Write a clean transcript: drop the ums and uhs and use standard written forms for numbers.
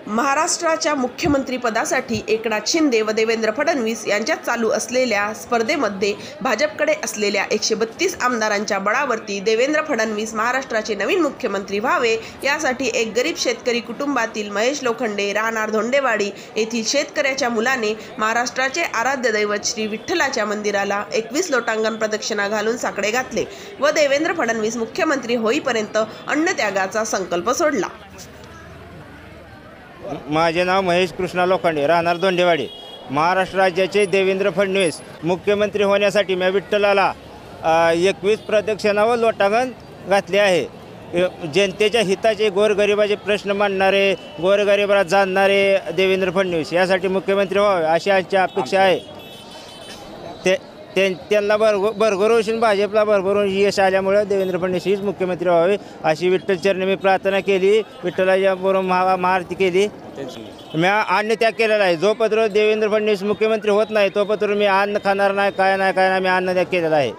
महाराष्ट्राच्या मुख्यमंत्रीपदासाठी एकनाथ शिंदे व देवेंद्र फडणवीस यांच्यात चालू असलेल्या स्पर्धेमध्ये भाजपकडे असलेल्या 132 आमदारांच्या बळावरती देवेंद्र फडणवीस महाराष्ट्राचे नवीन मुख्यमंत्री व्हावे यासाठी एक गरीब शेतकरी कुटुंबातील महेश लोखंडे राहणार धोंडेवाडी येथील शेतकऱ्याच्या मुलाने महाराष्ट्राचे आराध्य दैवत श्री विठ्ठलाच्या मंदिराला 21 लोटांगण प्रदक्षिणा घालून साकडे घातले व देवेंद्र फडणवीस मुख्यमंत्री होईपर्यंत अन्नत्यागाचा संकल्प सोडला। माझे नाव महेश कृष्णा लोखंडे राहणार धोंडेवाडी। महाराष्ट्र राज्याचे देवेंद्र फडणवीस मुख्यमंत्री होण्यासाठी मी विठ्ठलाला 21 प्रदक्षिणा व लोटांगण घातले आहे। जनतेच्या हिताचे गोरगरिबाचे प्रश्न मांडणारे गोरगरिबाला जाणणारे देवेंद्र फडणवीस यासाठी मुख्यमंत्री व्हावे अशी आमची अपेक्षा आहे। त्यांना भरभरून भाजपला भरभरून यश आल्यामुळे देवेंद्र फडणवीस हीच मुख्यमंत्री व्हावे अशी विठ्ठलचरणी मी प्रार्थना केली, विठ्ठलाच्या बरोबर महाआरती केली। मी अन्न त्याग केलेला आहे। जोपर्यंत देवेंद्र फडणवीस मुख्यमंत्री होत नाही तोपर्यंत मी अन्न खाणार नाही, काय नाही मी अन्न त्याग केलेला आहे।